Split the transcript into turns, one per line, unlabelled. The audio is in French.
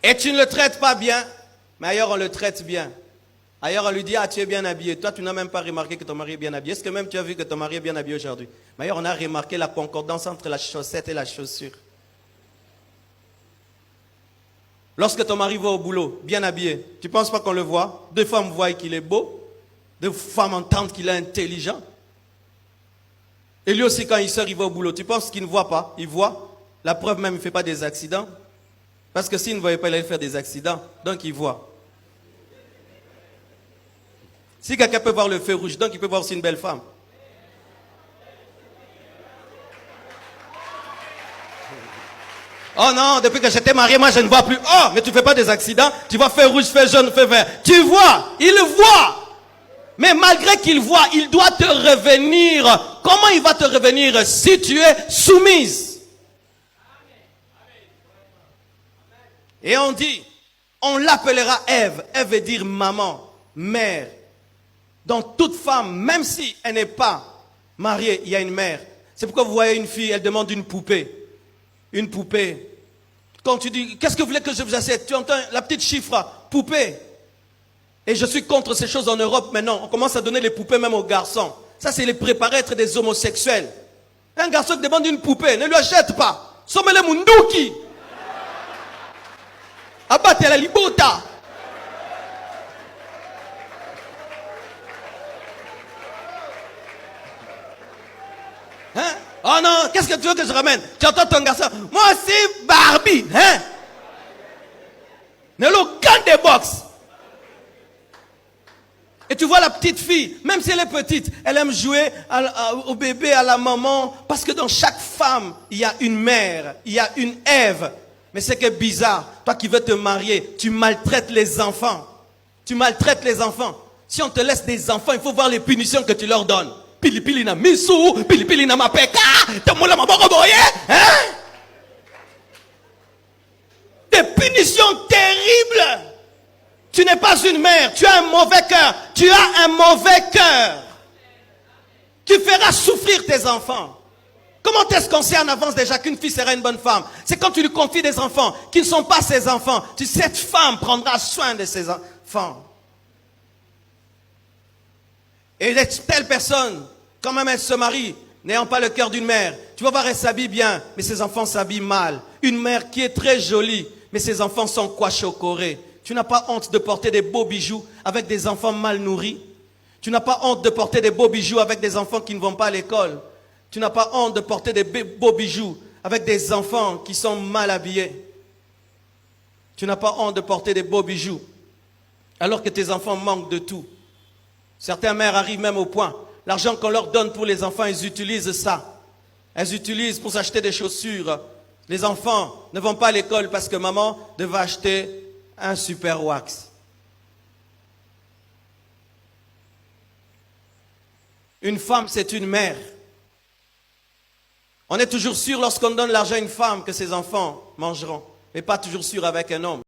Et tu ne le traites pas bien, mais ailleurs on le traite bien. Ailleurs on lui dit, ah tu es bien habillé. Toi tu n'as même pas remarqué que ton mari est bien habillé. Est-ce que même tu as vu que ton mari est bien habillé aujourd'hui? Mais ailleurs on a remarqué la concordance entre la chaussette et la chaussure. Lorsque ton mari va au boulot, bien habillé, tu ne penses pas qu'on le voit? Deux femmes voient qu'il est beau, deux femmes entendent qu'il est intelligent. Et lui aussi quand il sort, il va au boulot. Tu penses qu'il ne voit pas? Il voit. La preuve même, il ne fait pas des accidents. Parce que s'il ne voyait pas, il allait faire des accidents. Donc il voit. Si quelqu'un peut voir le feu rouge, donc il peut voir aussi une belle femme. Oh non, depuis que j'étais marié, moi je ne vois plus. Oh, mais tu ne fais pas des accidents. Tu vois feu rouge, feu jaune, feu vert. Tu vois, il voit. Mais malgré qu'il voit, il doit te revenir. Comment il va te revenir si tu es soumise? Et on dit, on l'appellera Ève. Ève veut dire maman, mère. Donc toute femme, même si elle n'est pas mariée, il y a une mère. C'est pourquoi vous voyez une fille, elle demande une poupée. Une poupée. Quand tu dis, qu'est-ce que vous voulez que je vous achète? Tu entends la petite chiffre, poupée. Et je suis contre ces choses en Europe maintenant. On commence à donner les poupées même aux garçons. Ça, c'est les préparer à être des homosexuels. Un garçon qui demande une poupée, ne lui achète pas. Sommez-le munduki. Abatte la libota. Hein? Oh non, qu'est-ce que tu veux que je ramène? Tu entends ton garçon? Moi aussi, Barbie. Hein? Ne le gagne des box. Et tu vois la petite fille, même si elle est petite, elle aime jouer au bébé, à la maman. Parce que dans chaque femme, il y a une mère, il y a une Ève. Mais c'est que bizarre, toi qui veux te marier, tu maltraites les enfants. Tu maltraites les enfants. Si on te laisse des enfants, il faut voir les punitions que tu leur donnes. Pili pili na misu, pili pili na mapeka, tamola maboko boye, hein? Des punitions terribles. Tu n'es pas une mère, tu as un mauvais cœur. Tu as un mauvais cœur. Tu feras souffrir tes enfants. Comment est-ce qu'on sait en avance déjà qu'une fille sera une bonne femme? C'est quand tu lui confies des enfants qui ne sont pas ses enfants. Cette femme prendra soin de ses enfants. Et telle personne, quand même elle se marie, n'ayant pas le cœur d'une mère, tu vas voir, elle s'habille bien, mais ses enfants s'habillent mal. Une mère qui est très jolie, mais ses enfants sont chocorés. Tu n'as pas honte de porter des beaux bijoux avec des enfants mal nourris? Tu n'as pas honte de porter des beaux bijoux avec des enfants qui ne vont pas à l'école? Tu n'as pas honte de porter des beaux bijoux avec des enfants qui sont mal habillés? Tu n'as pas honte de porter des beaux bijoux alors que tes enfants manquent de tout? Certaines mères arrivent même au point, l'argent qu'on leur donne pour les enfants, ils utilisent ça. Elles utilisent pour s'acheter des chaussures. Les enfants ne vont pas à l'école parce que maman devait acheter un super wax. Une femme, c'est une mère. On est toujours sûr lorsqu'on donne l'argent à une femme que ses enfants mangeront, mais pas toujours sûr avec un homme.